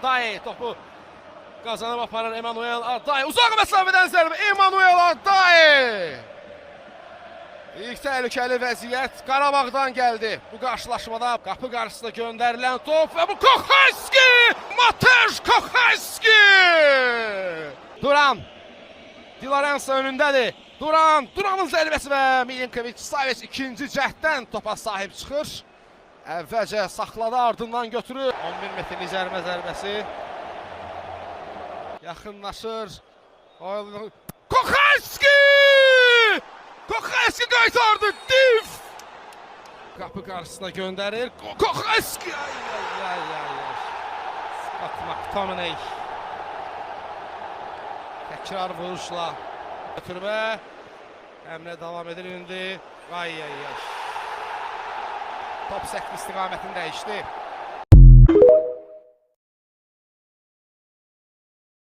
Arday topu qazanıb aparır Emanuel Arday. Uzaq məsafədən zərbə Emanuel Arday. İlk təhlükəli vəziyyət Qarabağdan gəldi. Bu qarşılaşmada qapı qarşısına göndərilən top və bu Koxaski! Matej Koxaski! Duran. Dilarensa önündədir. Duranın zərbəsi və Milinkovic Savic ikinci cəhddən topa sahib çıxır. Əvvəlcə saxladı, ardından götürür. 11 metrlik zərbəsi. Yaxınlaşır. Koxaski! Koxaski qaytardı. Div! Qapı qarşısına göndərir. Koxaski! Scott McTominay. Təkrar vuruşla. Götürmə. Əmrə davam edir indi. Top səkli istiqamətini dəyişdi.